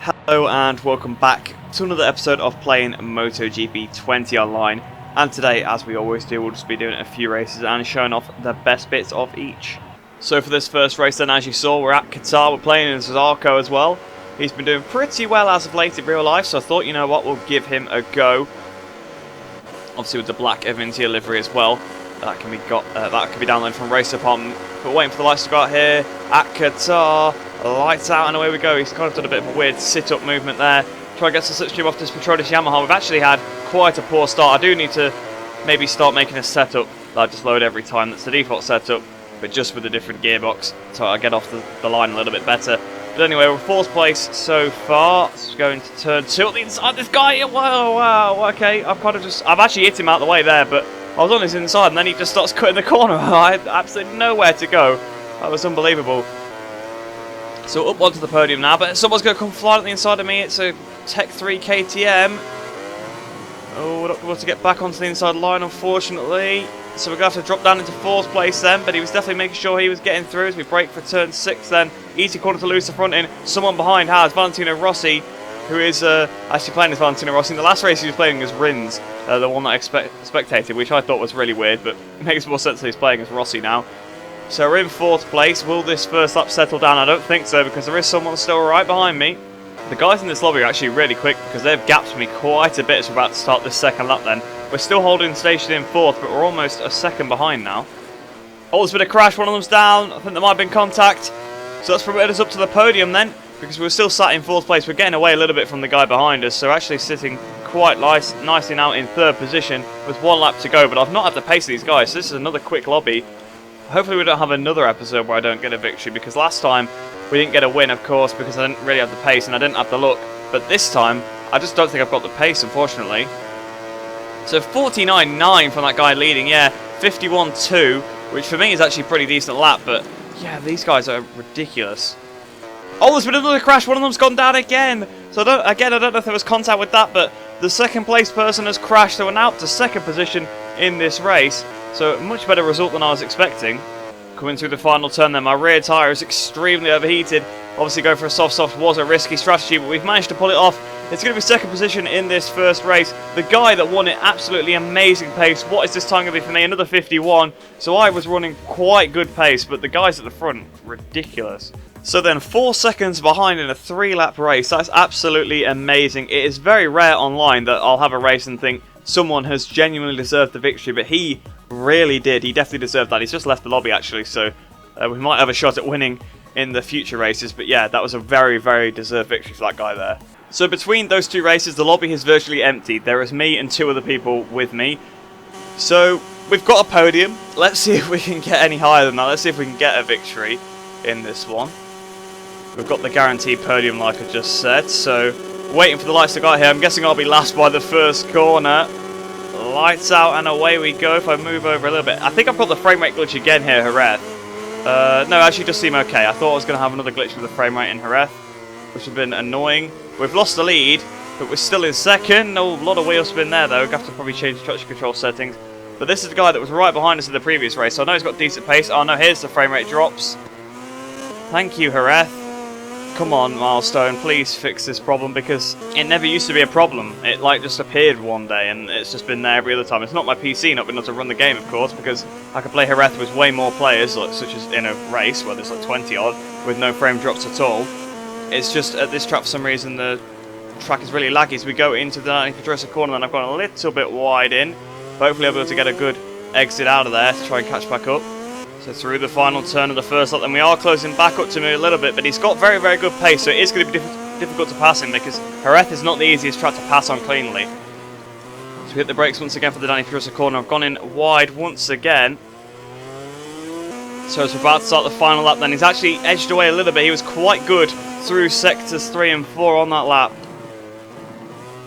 Hello and welcome back to another episode of playing MotoGP 20 online, and today, as we always do, we'll just be doing a few races and showing off the best bits of each. So for this first race then, as you saw, we're at Qatar, we're playing in Zarco as well. He's been doing pretty well as of late in real life, so I thought, you know what, we'll give him a go. Obviously with the black Avintia livery as well, that can be downloaded from Race Department. But waiting for the lights to go out here at Qatar. Lights out and away we go. He's kind of done a bit of a weird sit-up movement there. Try and get some slipstream off this Petronas Yamaha. We've actually had quite a poor start. I do need to maybe start making a setup that I just load every time. That's the default setup, but just with a different gearbox, so I get off the line a little bit better. But anyway, we're fourth place so far. It's going to turn 2 at the inside. This guy, wow, okay. I've actually hit him out of the way there, but I was on his inside, and then he just starts cutting the corner. I had absolutely nowhere to go. That was unbelievable. So up onto the podium now, but someone's going to come flying at the inside of me. It's a Tech 3 KTM. Oh, we're not able to get back onto the inside line, unfortunately. So we're going to have to drop down into 4th place then, but he was definitely making sure he was getting through as we brake for turn 6 then. Easy corner to lose the front in. Someone behind has Valentino Rossi, who is actually playing as Valentino Rossi. In the last race he was playing as Rins, the one that I spectated, which I thought was really weird, but it makes more sense that he's playing as Rossi now. So we're in 4th place. Will this first lap settle down? I don't think so, because there is someone still right behind me. The guys in this lobby are actually really quick because they've gapped me quite a bit as we're about to start this second lap then. We're still holding station in 4th, but we're almost a second behind now. Oh, there's been a crash. One of them's down. I think there might have been contact. So that's promoted us up to the podium then, because we're still sat in 4th place. We're getting away a little bit from the guy behind us, so actually sitting quite nicely now in 3rd position with 1 lap to go. But I've not had the pace of these guys, so this is another quick lobby. Hopefully we don't have another episode where I don't get a victory, because last time we didn't get a win, of course, because I didn't really have the pace and I didn't have the look. But this time, I just don't think I've got the pace, unfortunately. So 49.9 from that guy leading, yeah, 51.2, which for me is actually a pretty decent lap, but yeah, these guys are ridiculous. Oh, there's been another crash, one of them's gone down again. So I don't know if there was contact with that, but the 2nd place person has crashed, so we're now up to 2nd position in this race. So much better result than I was expecting. Coming through the final turn then, my rear tyre is extremely overheated. Obviously going for a soft was a risky strategy, but we've managed to pull it off. It's going to be 2nd position in this first race. The guy that won it, absolutely amazing pace. What is this time going to be for me? Another 51. So I was running quite good pace, but the guys at the front, ridiculous. So then 4 seconds behind in a 3-lap race. That's absolutely amazing. It is very rare online that I'll have a race and think someone has genuinely deserved the victory, but he really did. He definitely deserved that. He's just left the lobby actually, so we might have a shot at winning in the future races. But yeah, that was a very, very deserved victory for that guy there. So between those 2 races, the lobby is virtually empty. There is me and 2 other people with me. So we've got a podium. Let's see if we can get any higher than that. Let's see if we can get a victory in this one. We've got the guaranteed podium like I just said. So waiting for the lights to go out here. I'm guessing I'll be last by the first corner. Lights out and away we go. If I move over a little bit, I think I've got the frame rate glitch again here, Jerez. No, actually does seem okay. I thought I was going to have another glitch with the frame rate in Jerez, which would have been annoying. We've lost the lead, but we're still in 2nd. Oh, a lot of wheel spin there though. We'll have to probably change the traction control settings. But this is the guy that was right behind us in the previous race, so I know he's got decent pace. Oh no, here's the frame rate drops. Thank you, Jerez. Come on, Milestone, please fix this problem, because it never used to be a problem. It like just appeared one day and it's just been there every other time. It's not my PC not being able to run the game, of course, because I can play Jerez with way more players, such as in a race where there's like 20 odd, with no frame drops at all. It's just at this track for some reason the track is really laggy as we go into the Petronas corner, and I've gone a little bit wide in. Hopefully I'll be able to get a good exit out of there to try and catch back up. So through the final turn of the first lap, then we are closing back up to me a little bit, but he's got very, very good pace, so it is going to be difficult to pass him, because Jerez is not the easiest track to pass on cleanly. So we hit the brakes once again for the Petronas corner. I've gone in wide once again. So as we're about to start the final lap, then he's actually edged away a little bit. He was quite good through sectors 3 and 4 on that lap.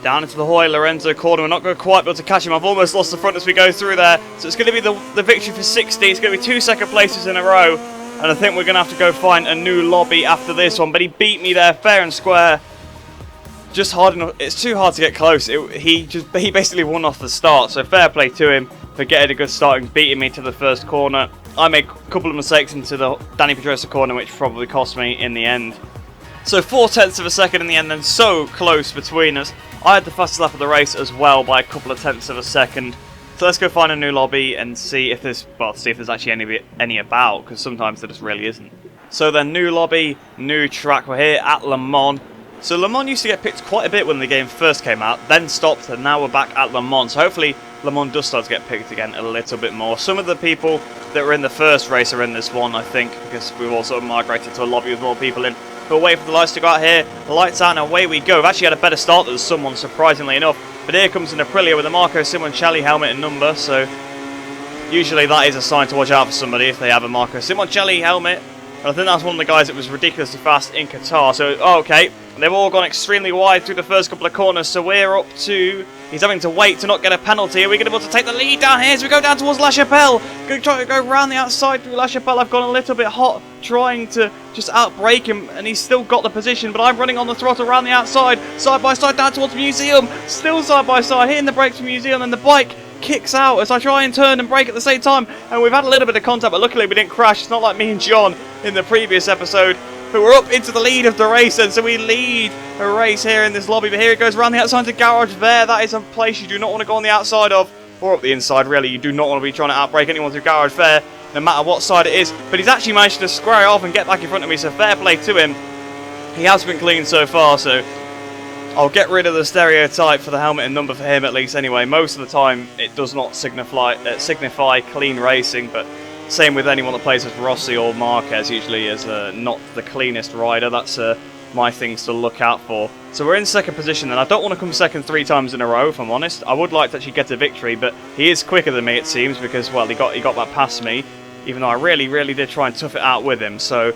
Down into the Hoy Lorenzo corner. We're not going to quite be able to catch him. I've almost lost the front as we go through there. So it's going to be the victory for 60. It's going to be 2 2nd places in a row. And I think we're going to have to go find a new lobby after this one. But he beat me there fair and square. Just hard enough. It's too hard to get close. He basically won off the start. So fair play to him for getting a good start and beating me to the first corner. I made a couple of mistakes into the Petronas corner, which probably cost me in the end. So 0.4 of a second in the end, then so close between us. I had the fastest lap of the race as well by a couple of tenths of a second. So let's go find a new lobby and see if there's, well, see if there's actually any about, because sometimes there just really isn't. So then new lobby, new track. We're here at Le Mans. So Le Mans used to get picked quite a bit when the game first came out, then stopped, and now we're back at Le Mans. So hopefully Le Mans does start to get picked again a little bit more. Some of the people that were in the first race are in this one, I think, because we've all sort of migrated to a lobby with more people in. But wait for the lights to go out here, the lights out, and away we go. We've actually had a better start than someone, surprisingly enough. But here comes an Aprilia with a Marco Simoncelli helmet and number, so usually that is a sign to watch out for somebody if they have a Marco Simoncelli helmet. And I think that's one of the guys that was ridiculously fast in Qatar. So, okay, they've all gone extremely wide through the first couple of corners, so we're up to... He's having to wait to not get a penalty. Are we going to be able to take the lead down here as we go down towards La Chapelle? Going to try to go around the outside through La Chapelle. I've gone a little bit hot trying to just outbrake him, and he's still got the position, but I'm running on the throttle around the outside, side by side down towards Museum. Still side by side, hitting the brakes from Museum, and the bike kicks out as I try and turn and brake at the same time. And we've had a little bit of contact, but luckily we didn't crash. It's not like me and John in the previous episode. But we're up into the lead of the race, and so we lead a race here in this lobby. But here it goes around the outside to Garage there. That is a place you do not want to go on the outside of, or up the inside, really. You do not want to be trying to outbrake anyone through Garage there, no matter what side it is. But he's actually managed to square it off and get back in front of me, so fair play to him. He has been clean so far, so I'll get rid of the stereotype for the helmet and number for him, at least anyway. Most of the time, it does not signify clean racing, but same with anyone that plays as Rossi or Marquez, usually as not the cleanest rider. That's my things to look out for. So we're in second position, and I don't want to come second 3 times in a row, if I'm honest. I would like to actually get a victory, but he is quicker than me, it seems, because, well, he got that past me, even though I really did try and tough it out with him. So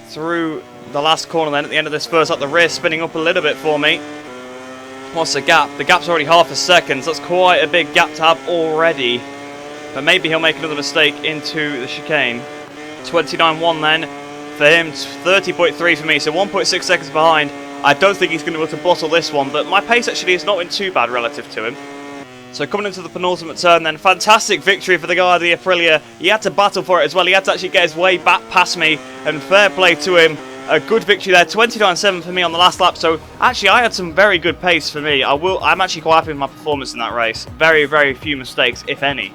through the last corner then, at the end of this first lap, the rear spinning up a little bit for me. What's the gap? The gap's already half a second, so that's quite a big gap to have already. But maybe he'll make another mistake into the chicane. 29.1 then for him, 30.3 for me, so 1.6 seconds behind. I don't think he's going to be able to bottle this one, but my pace actually is not been too bad relative to him. So coming into the penultimate turn then, fantastic victory for the guy of the Aprilia. He had to battle for it as well, he had to actually get his way back past me, and fair play to him. A good victory there, 29.7 for me on the last lap, so actually I had some very good pace for me. I'm actually quite happy with my performance in that race. Very few mistakes, if any.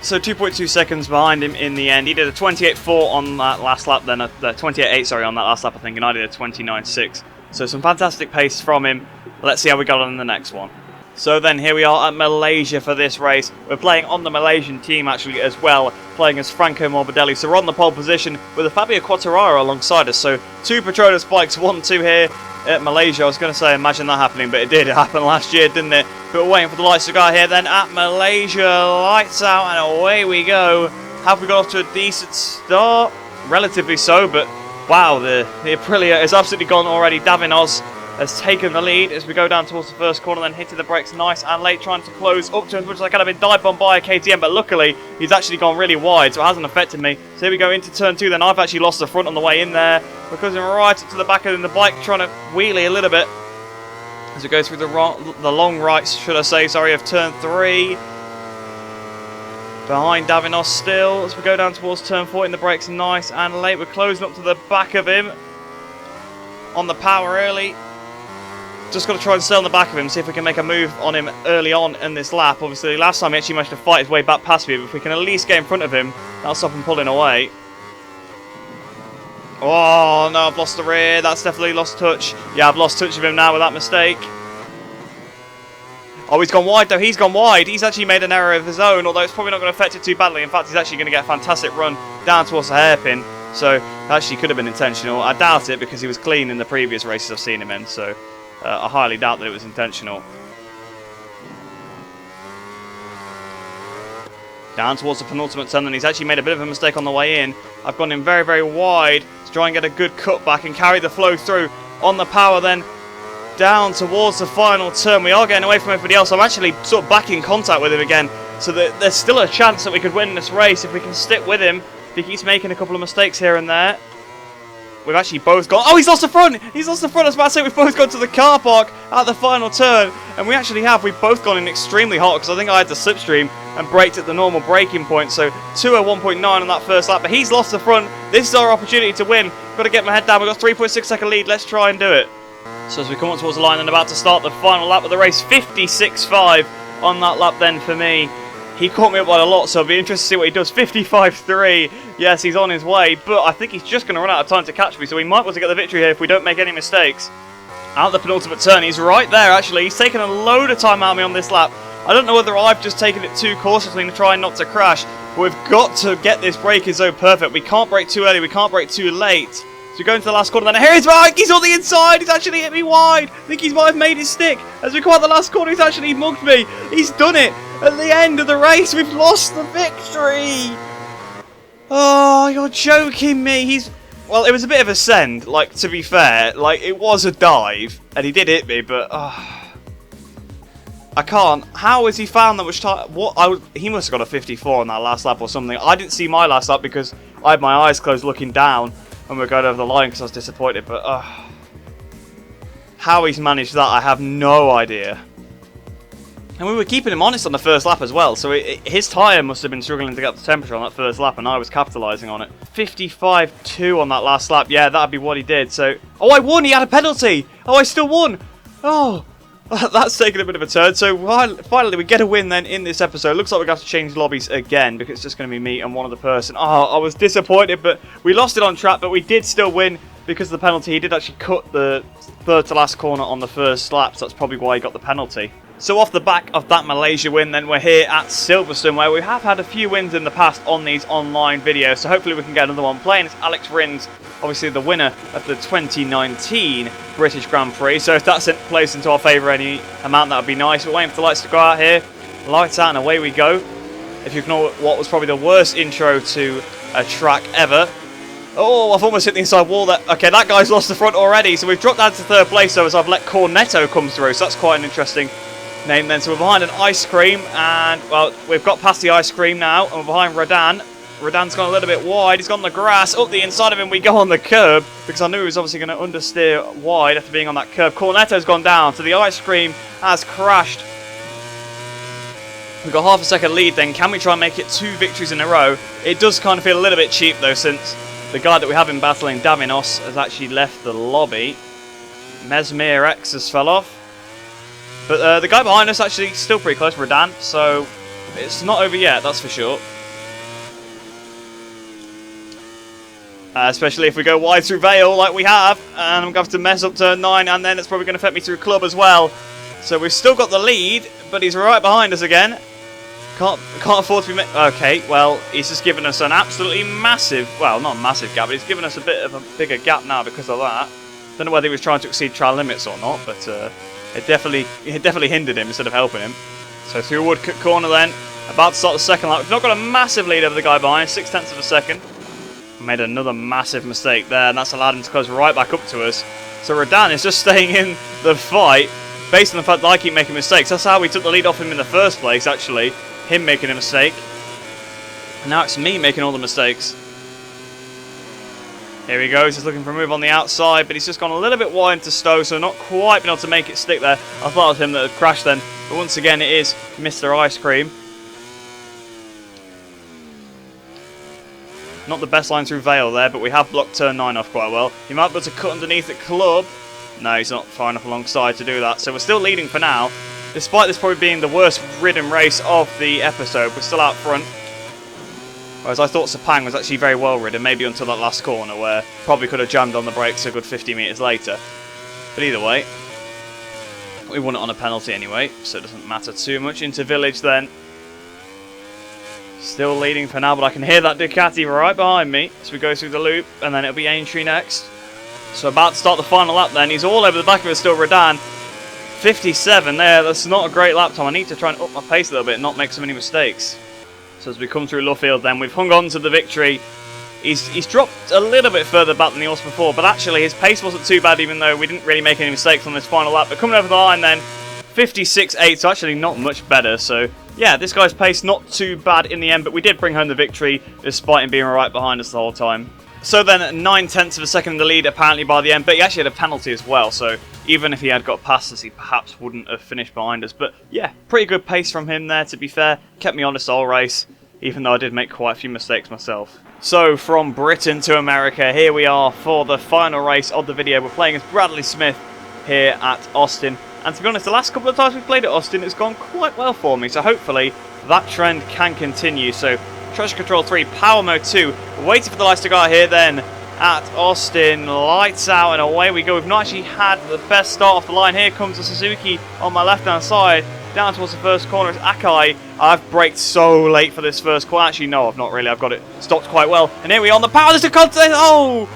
So 2.2 seconds behind him in the end. He did a 28.4 on that last lap, then a 28.8, sorry, on that last lap I think, and I did a 29.6. So some fantastic pace from him. Let's see how we got on in the next one. So then here we are at Malaysia for this race. We're playing on the Malaysian team actually as well, playing as Franco Morbidelli. So we're on the pole position with a Fabio Quartararo alongside us. So 2 Petronas bikes, 1-2 here at Malaysia. I was going to say imagine that happening, but it did happen last year, didn't it? But we're waiting for the lights to go out here then at Malaysia. Lights out and away we go. Have we got off to a decent start? Relatively so, but wow, the Aprilia is absolutely gone already. Davinos has taken the lead as we go down towards the first corner, then hitting the brakes nice and late, trying to close up to him, which I kind of been dive bombed by a KTM, but luckily he's actually gone really wide, so it hasn't affected me. So here we go into turn 2, then I've actually lost the front on the way in there, because I'm right up to the back of him, the bike trying to wheelie a little bit as we go through the long rights, should I say, sorry, of turn 3. Behind Davinos still as we go down towards turn 4, in the brakes nice and late. We're closing up to the back of him on the power early. Just got to try and stay on the back of him, see if we can make a move on him early on in this lap. Obviously, last time he actually managed to fight his way back past me, but if we can at least get in front of him, that'll stop him pulling away. Oh, no, I've lost the rear. That's definitely lost touch. Yeah, I've lost touch of him now with that mistake. Oh, he's gone wide, though. He's gone wide. He's actually made an error of his own, although it's probably not going to affect it too badly. In fact, he's actually going to get a fantastic run down towards the hairpin. So, it actually could have been intentional. I doubt it, because he was clean in the previous races I've seen him in, so I highly doubt that it was intentional. Down towards the penultimate turn, and he's actually made a bit of a mistake on the way in. I've gone in very wide to try and get a good cut back and carry the flow through on the power then down towards the final turn. We are getting away from everybody else. I'm actually sort of back in contact with him again, so that there's still a chance that we could win this race if we can stick with him. If he keeps making a couple of mistakes here and there. we've actually both gone... Oh, he's lost the front! He's lost the front! I was about to say we've both gone to the car park at the final turn. And we actually have. We've both gone in extremely hot because I think I had the slipstream and braked at the normal braking point. So 201.9 on that first lap. But he's lost the front. This is our opportunity to win. Got to get my head down. We've got 3.6 second lead. Let's try and do it. So as we come up towards the line and about to start the final lap of the race, 56.5 on that lap then for me. He caught me up by a lot, so it'll be interesting to see what he does. 55.3. Yes, he's on his way, but I think he's just going to run out of time to catch me, so we might want to get the victory here if we don't make any mistakes. Out the penultimate turn, he's right there, actually. He's taken a load of time out of me on this lap. I don't know whether I've just taken it too cautiously and trying not to crash, but we've got to get this braking zone perfect. We can't brake too early, we can't brake too late. So we go into the last corner, then here he's back! He's on the inside! He's actually hit me wide! I think he might have made it stick. As we come out the last corner, he's actually mugged me. He's done it! At the end of the race, we've lost the victory! Oh, you're joking me. Well, it was a bit of a send, like, to be fair. Like, it was a dive, and he did hit me, but... I can't. How has he found that much time? He must have got a 54 on that last lap or something. I didn't see my last lap because I had my eyes closed looking down when we were going over the line because I was disappointed, but... how he's managed that, I have no idea. And we were keeping him honest on the first lap as well, so his tyre must have been struggling to get the temperature on that first lap, and I was capitalising on it. 55.2 on that last lap, yeah, that'd be what he did, so... Oh, I won! He had a penalty! Oh, I still won! Oh, that's taken a bit of a turn, so finally we get a win then in this episode. Looks like we're going to have to change lobbies again, because it's just going to be me and one other person. Oh, I was disappointed, but we lost it on track, but we did still win because of the penalty. He did actually cut the third to last corner on the first lap, so that's probably why he got the penalty. So off the back of that Malaysia win, then we're here at Silverstone, where we have had a few wins in the past on these online videos. So hopefully we can get another one playing. It's Alex Rins, obviously the winner of the 2019 British Grand Prix. So if that plays into our favour any amount, that would be nice. We're waiting for the lights to go out here. Lights out and away we go. If you ignore what was probably the worst intro to a track ever. Oh, I've almost hit the inside wall there. Okay, that guy's lost the front already. So we've dropped down to third place, so as I've let Cornetto come through. So that's quite an interesting name then. So we're behind an ice cream, and well, we've got past the ice cream now, and we're behind Rodan. Rodan's gone a little bit wide. He's gone on the grass. Up the inside of him we go on the curb, because I knew he was obviously going to understeer wide after being on that curb. Cornetto's gone down, so the ice cream has crashed. We've got half a second lead then. Can we try and make it 2 victories in a row? It does kind of feel a little bit cheap though, since the guy that we have in battling, Davinos, has actually left the lobby. Mesmir X has fell off. But the guy behind us actually still pretty close, Rodan, so it's not over yet, that's for sure. Especially if we go wide through Vale like we have, and I'm going to have to mess up turn 9, and then it's probably going to affect me through Club as well. So we've still got the lead, but he's right behind us again. Can't afford to be... Okay, well, he's just given us an absolutely massive... Well, not a massive gap, but he's given us a bit of a bigger gap now because of that. Don't know whether he was trying to exceed trial limits or not, but it definitely hindered him instead of helping him. So through Woodcut corner then, about to start the second lap. We've not got a massive lead over the guy behind, 0.6 of a second. Made another massive mistake there, and that's allowed him to close right back up to us. So Rodan is just staying in the fight, based on the fact that I keep making mistakes. That's how we took the lead off him in the first place, actually. Him making a mistake. And now it's me making all the mistakes. Here he goes, he's looking for a move on the outside, but he's just gone a little bit wide into Stowe, so not quite been able to make it stick there. I thought it was him that had crashed then, but once again it is Mr. Ice Cream. Not the best line through Vale there, but we have blocked turn 9 off quite well. He might be able to cut underneath at Club. No, he's not far enough alongside to do that, so we're still leading for now. Despite this probably being the worst ridden race of the episode, we're still out front. Whereas I thought Sepang was actually very well ridden, maybe until that last corner where probably could have jammed on the brakes a good 50 metres later. But either way, we won it on a penalty anyway, so it doesn't matter too much. Into Village then. Still leading for now, but I can hear that Ducati right behind me as we go through the loop, and then it'll be Aintree next. So about to start the final lap then. He's all over the back of it still, Rodan. 57 there, that's not a great lap time. I need to try and up my pace a little bit and not make so many mistakes. So as we come through Luffield then, we've hung on to the victory. He's dropped a little bit further back than he was before, but actually his pace wasn't too bad even though we didn't really make any mistakes on this final lap. But coming over the line then, 56.8, so actually not much better. So yeah, this guy's pace not too bad in the end, but we did bring home the victory despite him being right behind us the whole time. So then 9/10 of a second in the lead apparently by the end, but he actually had a penalty as well, so even if he had got past us, he perhaps wouldn't have finished behind us. But yeah, pretty good pace from him there, to be fair. Kept me honest all race, even though I did make quite a few mistakes myself. So from Britain to America, here we are for the final race of the video. We're playing as Bradley Smith here at Austin. And to be honest, the last couple of times we've played at Austin, it's gone quite well for me. So hopefully that trend can continue. So Traction Control 3, Power Mode 2, waiting for the lights to go out here then at Austin. Lights out and away we go. We've not actually had the best start off the line. Here comes the Suzuki on my left-hand side. Down towards the first corner is Akai. I've braked so late for this first corner. Actually, no, I've not really. I've got it stopped quite well. And here we are on the power. There's a contact. Oh!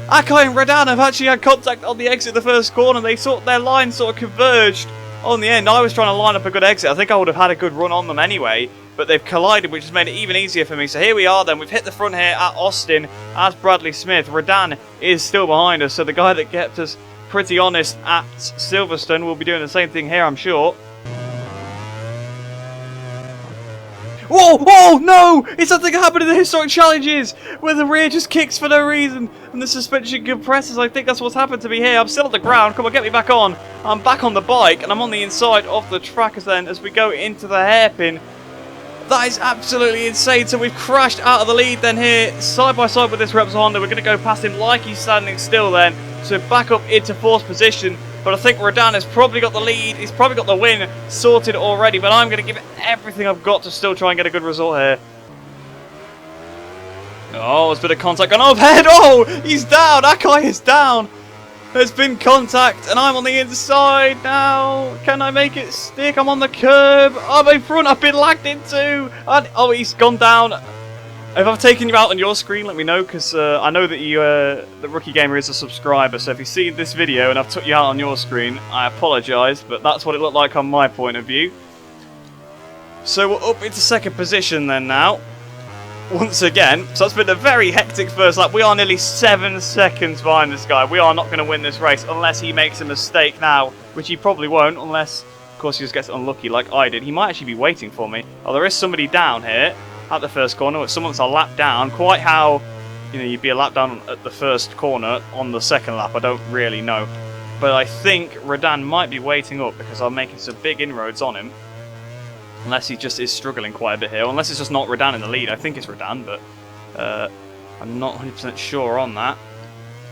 Akai and Redan have actually had contact on the exit of the first corner. Their lines sort of converged on the end. I was trying to line up a good exit. I think I would have had a good run on them anyway. But they've collided, which has made it even easier for me. So here we are then. We've hit the front here at Austin as Bradley Smith. Redan is still behind us. So the guy that kept us pretty honest at Silverstone will be doing the same thing here, I'm sure. Whoa! Oh no! It's something that happened in the historic challenges where the rear just kicks for no reason and the suspension compresses. I think that's what's happened to me here. I'm still on the ground. Come on, get me back on. I'm back on the bike and I'm on the inside of the track as we go into the hairpin. That is absolutely insane. So we've crashed out of the lead then here, side by side with this Repsol Honda. We're going to go past him like he's standing still then. So back up into fourth position. But I think Redan has probably got the lead. He's probably got the win sorted already. But I'm going to give it everything I've got to still try and get a good result here. Oh, there's a bit of contact gone overhead. Oh, he's down. Akai is down. There's been contact and I'm on the inside now. Can I make it stick? I'm on the curb. I'm in front. I've been lagged into. Oh, he's gone down. If I've taken you out on your screen, let me know, because I know that you, the Rookie Gamer is a subscriber, so if you see this video and I've took you out on your screen, I apologise, but that's what it looked like on my point of view. So we're up into second position then now, once again. So it's been a very hectic first lap. We are nearly 7 seconds behind this guy. We are not going to win this race unless he makes a mistake now, which he probably won't, unless, of course, he just gets unlucky like I did. He might actually be waiting for me. Oh, there is somebody down here at the first corner. Someone's a lap down. Quite how, you know, you'd be a lap down at the first corner on the second lap, I don't really know. But I think Redan might be waiting up because I'm making some big inroads on him. Unless he just is struggling quite a bit here. Unless it's just not Redan in the lead. I think it's Redan, but I'm not 100% sure on that.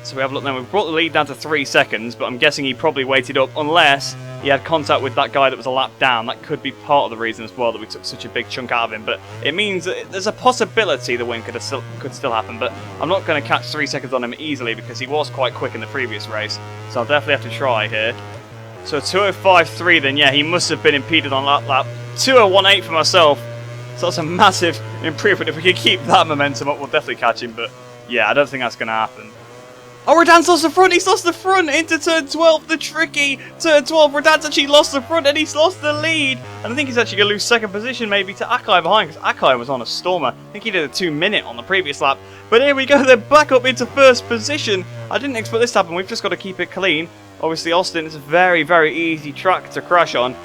So we have a look now. We've brought the lead down to 3 seconds, but I'm guessing he probably waited up unless he had contact with that guy that was a lap down. That could be part of the reason as well that we took such a big chunk out of him. But it means that there's a possibility the win could still happen. But I'm not going to catch 3 seconds on him easily because he was quite quick in the previous race. So I'll definitely have to try here. So 2:05.3 then, yeah, he must have been impeded on that lap. 2:01.8 for myself. So that's a massive improvement. If we can keep that momentum up, we'll definitely catch him. But yeah, I don't think that's going to happen. Oh, Redan's lost the front. He's lost the front into turn 12. The tricky turn 12. Redan's actually lost the front and he's lost the lead. And I think he's actually going to lose second position maybe to Akai behind, because Akai was on a stormer. I think he did a 2-minute on the previous lap. But here we go. They're back up into first position. I didn't expect this to happen. We've just got to keep it clean. Obviously, Austin is a very, very easy track to crash on.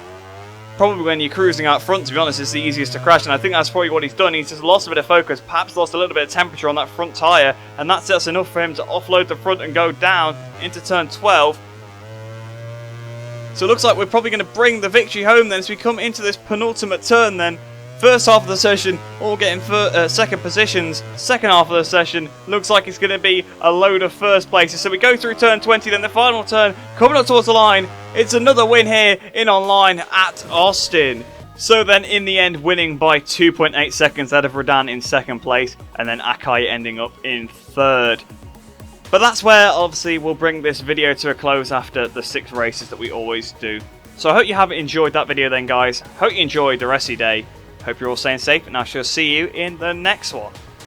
Probably when you're cruising out front, to be honest, it's the easiest to crash, and I think that's probably what he's done. He's just lost a bit of focus, perhaps lost a little bit of temperature on that front tyre, and that's enough for him to offload the front and go down into turn 12. So it looks like we're probably going to bring the victory home then as we come into this penultimate turn then. First half of the session, all getting second positions. Second half of the session, looks like it's going to be a load of first places. So we go through turn 20, then the final turn, coming up towards the line. It's another win here in online at Austin. So then, in the end, winning by 2.8 seconds out of Redan in second place, and then Akai ending up in third. But that's where, obviously, we'll bring this video to a close after the 6 races that we always do. So I hope you have enjoyed that video then, guys. Hope you enjoyed the rest of your day. Hope you're all staying safe, and I shall see you in the next one.